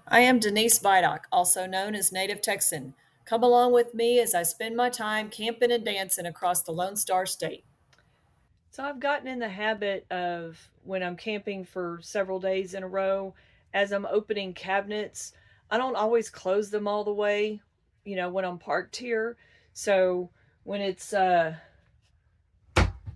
I am Denise Vidoc, also known as NativTxn. Come along with me as I spend my time camping and dancing across the Lone Star State. So I've gotten in the habit of when I'm camping for several days in a row, as I'm opening cabinets, I don't always close them all the way, when I'm parked here. So when it's uh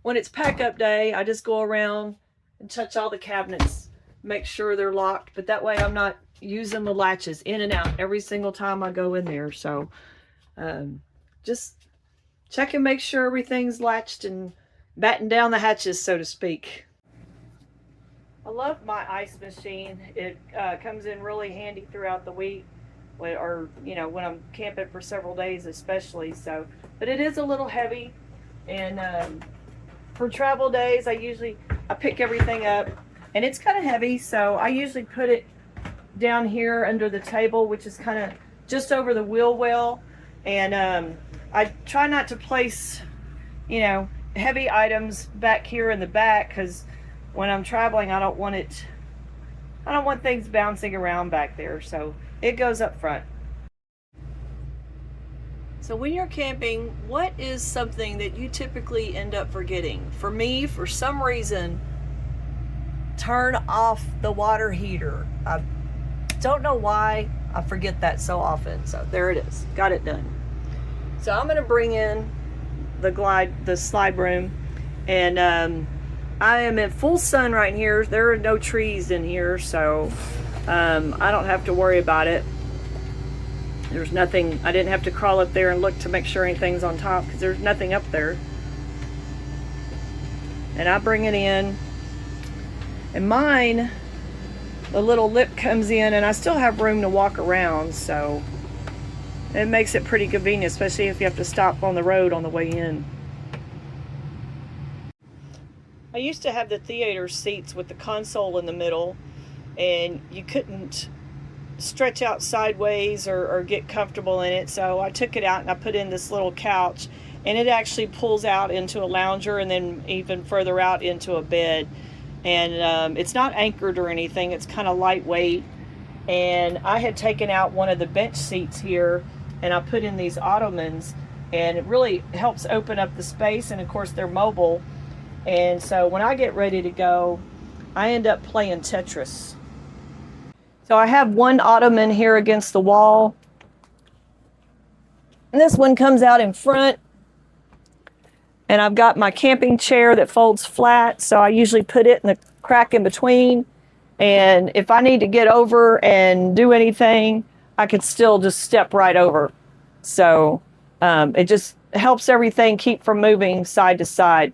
when it's pack up day, I just go around and touch all the cabinets, make sure they're locked, but that way I'm not using the latches in and out every single time I go in there. So um just check and make sure everything's latched and batten down the hatches, so to speak. I love my ice machine. It comes in really handy throughout the week, when I'm camping for several days, especially. So, but it is a little heavy, and for travel days, I pick everything up, and it's kind of heavy. So I usually put it down here under the table, which is kind of just over the wheel well, and I try not to place, heavy items back here in the back because when I'm traveling, I don't want things bouncing around back there. So it goes up front. So when you're camping, what is something that you typically end up forgetting? For me, for some reason, turn off the water heater. I don't know why I forget that so often. So there it is. Got it done. So I'm going to bring in the slide broom, and I am in full sun right here. There are no trees in here, so I don't have to worry about it. There's nothing, I didn't have to crawl up there and look to make sure anything's on top because there's nothing up there. And I bring it in, and mine, the little lip comes in, and I still have room to walk around, so it makes it pretty convenient, especially if you have to stop on the road on the way in. I used to have the theater seats with the console in the middle, and you couldn't stretch out sideways or get comfortable in it. So I took it out and I put in this little couch, and it actually pulls out into a lounger and then even further out into a bed. And it's not anchored or anything, it's kind of lightweight. And I had taken out one of the bench seats here and I put in these ottomans, and it really helps open up the space. And of course, they're mobile. And so when I get ready to go, I end up playing Tetris. So I have one ottoman here against the wall. And this one comes out in front. And I've got my camping chair that folds flat. So I usually put it in the crack in between. And if I need to get over and do anything, I could still just step right over. So it just helps everything keep from moving side to side.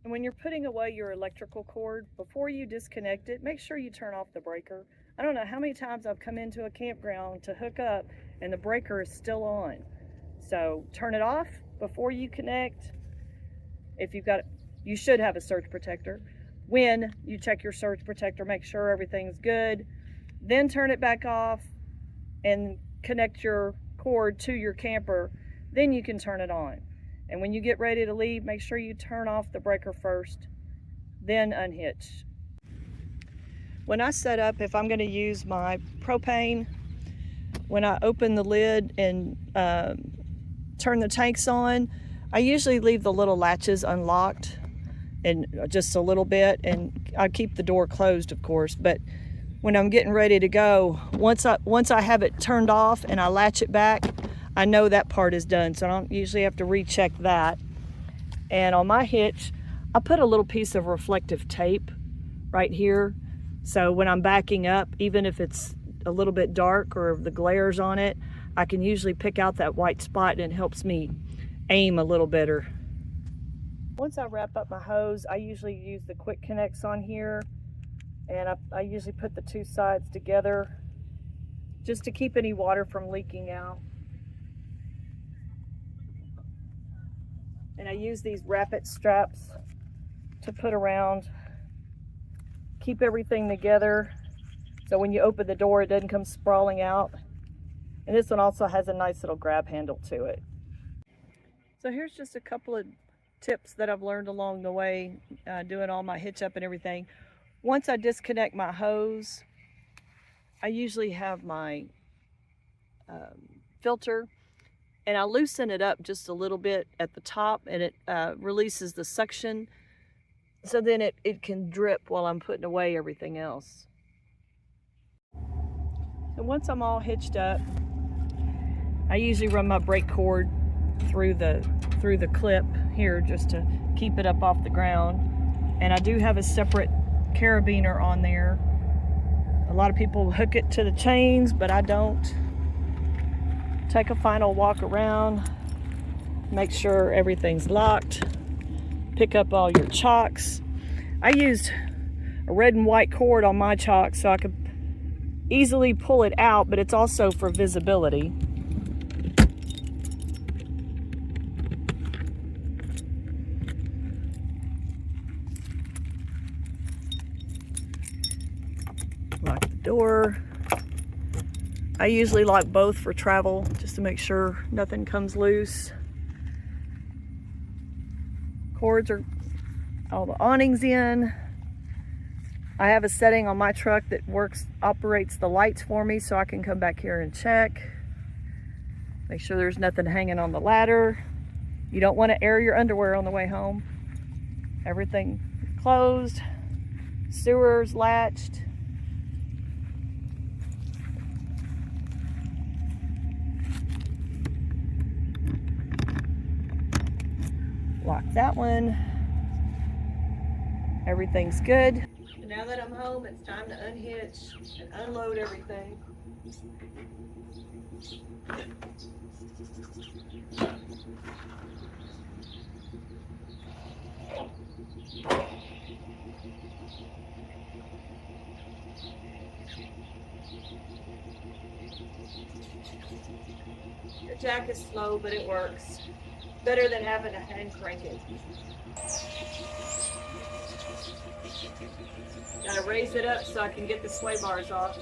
And when you're putting away your electrical cord, before you disconnect it, make sure you turn off the breaker. I don't know how many times I've come into a campground to hook up and the breaker is still on. So turn it off before you connect. If you've got, you should have a surge protector. When you check your surge protector, make sure everything's good. Then turn it back off and connect your cord to your camper. Then you can turn it on. And when you get ready to leave, make sure you turn off the breaker first, then unhitch. When I set up, if I'm going to use my propane, when I open the lid and turn the tanks on, I usually leave the little latches unlocked and just a little bit, and I keep the door closed, of course. But when I'm getting ready to go, once I have it turned off and I latch it back, I know that part is done, so I don't usually have to recheck that. And on my hitch, I put a little piece of reflective tape right here, so when I'm backing up, even if it's a little bit dark or the glare's on it, I can usually pick out that white spot, and it helps me aim a little better. Once I wrap up my hose, I usually use the quick connects on here, and I usually put the two sides together just to keep any water from leaking out. And I use these wrap-it straps to put around, keep everything together, so when you open the door, it doesn't come sprawling out. And this one also has a nice little grab handle to it. So here's just a couple of tips that I've learned along the way, doing all my hitch up and everything. Once I disconnect my hose, I usually have my filter, and I loosen it up just a little bit at the top, and it releases the suction, so then it can drip while I'm putting away everything else. So once I'm all hitched up, I usually run my brake cord through the clip here just to keep it up off the ground. And I do have a separate carabiner on there. A lot of people hook it to the chains, but I don't. Take a final walk around, make sure everything's locked, pick up all your chocks. I used a red and white cord on my chock so I could easily pull it out, but it's also for visibility. Lock the door. I usually lock both for travel just to make sure nothing comes loose. Cords are all the awnings in. I have a setting on my truck that operates the lights for me so I can come back here and check. Make sure there's nothing hanging on the ladder. You don't want to air your underwear on the way home. Everything closed. Sewer's latched. Lock that one. Everything's good. And now that I'm home, it's time to unhitch and unload everything. Your jack is slow, but it works. Better than having to hand crank it. Gotta raise it up so I can get the sway bars off.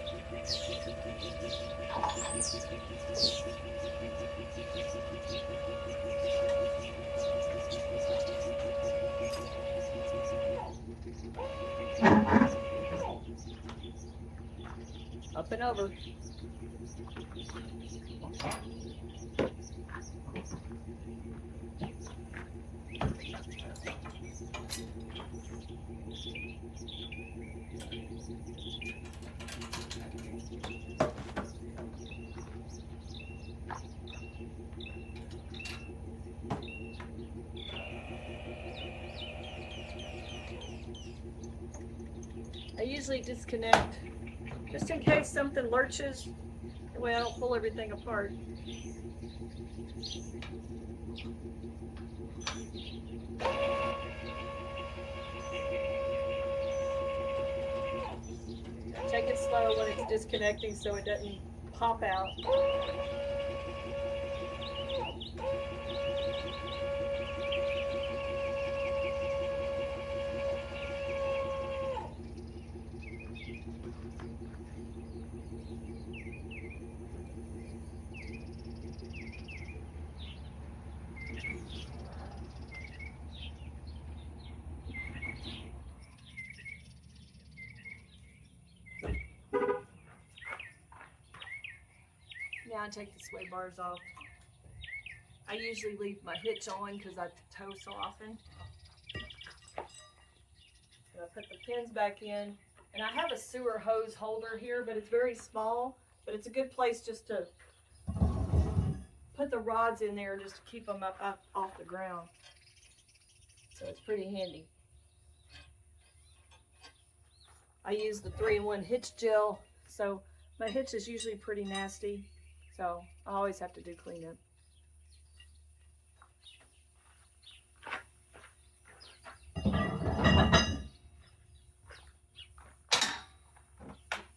Up and over. I usually disconnect just in case something lurches. That way I don't pull everything apart. Take it slow when it's disconnecting so it doesn't pop out. Now I take the sway bars off. I usually leave my hitch on because I tow so often. So I put the pins back in, and I have a sewer hose holder here, but it's very small, but it's a good place just to put the rods in there just to keep them up off the ground. So it's pretty handy. I use the 3-in-1 hitch gel, so my hitch is usually pretty nasty. So I always have to do cleanup.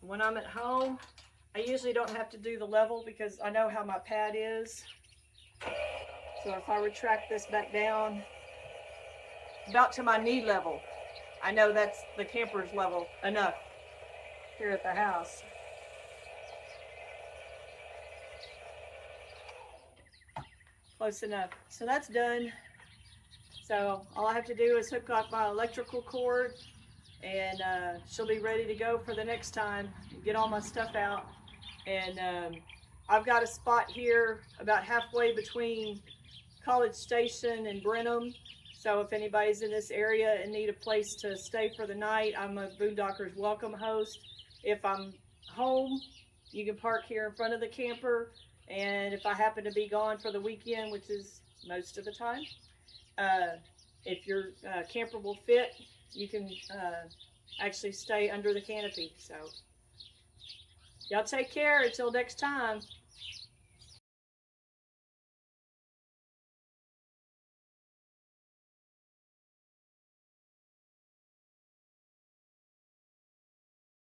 When I'm at home, I usually don't have to do the level because I know how my pad is. So if I retract this back down about to my knee level, I know that's the camper's level enough here at the house. Close enough. So that's done. So all I have to do is hook up my electrical cord and she'll be ready to go for the next time. Get all my stuff out, and I've got a spot here about halfway between College Station and Brenham. So if anybody's in this area and need a place to stay for the night, I'm a Boondockers welcome host. If I'm home, you can park here in front of the camper. And if I happen to be gone for the weekend, which is most of the time, uh, if your camper will fit, you can actually stay under the canopy. So y'all take care until next time.